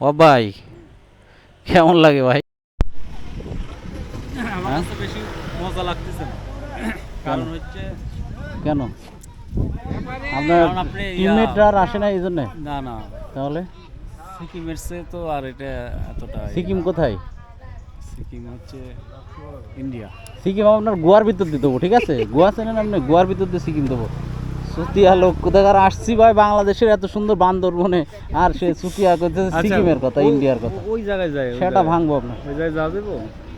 ও ভাই, কেমন লাগে ভাই? আমার কাছে বেশি মজা লাগতেছে না, কারণ হচ্ছে কেন আপনার কারণ আপনি টিমমেটরা আর আসে না এই জন্যে? না না, তাহলে সিকিমের চেয়ে তো আর এটা এতটা সিকিম কোথায়? সিকিম হচ্ছে ইন্ডিয়া। সিকিম আপনার গোয়ার ভিতর দিয়ে দেবো, ঠিক আছে? গোয়া চেনেন আপনি? গোয়ার ভিতর দিয়ে সিকিম দেবো। সুতিয়া লোক কোথাকার আসছি ভাই, বাংলাদেশের এত সুন্দর বান্দরবনে, আর সে সুতিয়া করতেছে সিকিমের কথা, ইন্ডিয়ার কথা। ওই জায়গায় যায়, সেটা ভাঙবো আপনার। ওই জায়গায় যাওয়া দেবো,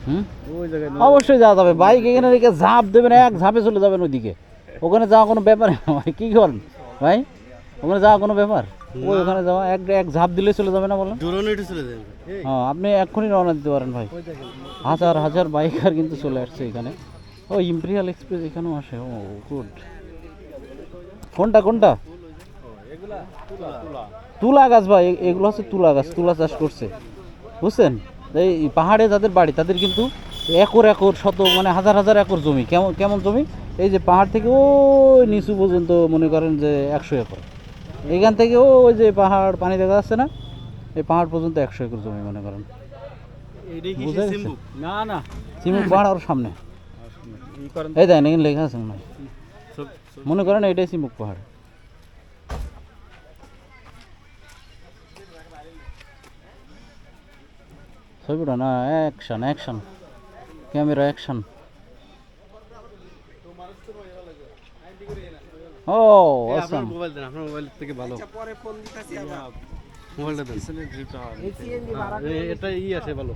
হুম, ওই জায়গায় অবশ্যই যাওয়া যাবে। বাইক এখানে রেখে ঝাঁপ দেবেন, এক ঝাঁপে চলে যাবেন ওইদিকে। ওখানে যাওয়া কোনো ব্যাপার না ভাই, কী করেন ভাই? ওখানে যাওয়া কোনো ব্যাপার? ওই ওখানে যাওয়া এক এক ঝাঁপ দিলে চলে যাবে না বলেন? দূরণীটি চলে যাবে। হ্যাঁ, আপনি এক্ষুনি রওনা দিতে পারেন ভাই। হাজার হাজার বাইকার কিন্তু চলে আসছে এখানে। ও ইম্পেরিয়াল এক্সপ্রেস এখানেও আসে, ও গুড। কোনটা কোনটা? তুলা গাছ ভাই, এগুলো হচ্ছে তুলা গাছ, তুলা চাষ করছে, বুঝছেন? এই পাহাড়ে যাদের বাড়ি তাদের কিন্তু একর একর শত, মানে হাজার হাজার একর জমি। কেমন কেমন জমি? এই যে পাহাড় থেকে ওই নিচু পর্যন্ত মনে করেন যে 100 একর। এখান থেকে ওই যে পাহাড় পানি দেখা যাচ্ছে না, এই পাহাড় পর্যন্ত 100 একর জমি মনে করেন। বুঝা গেছে? না না, চিমুক পাহাড় ওর সামনে, এই দেখেন এখানে লেখা আছে মনে হয়। মনে করেন এটাই চিমুক পাহাড়। ছবিটা না, অ্যাকশন অ্যাকশন, ক্যামেরা অ্যাকশন। ও আপনার আসাম। মোবাইল দেন, আপনার মোবাইল থেকে ভালো। পরে ফোন দিতেছি আবার। মোবাইলটা দেন, এটা আছে ভালো।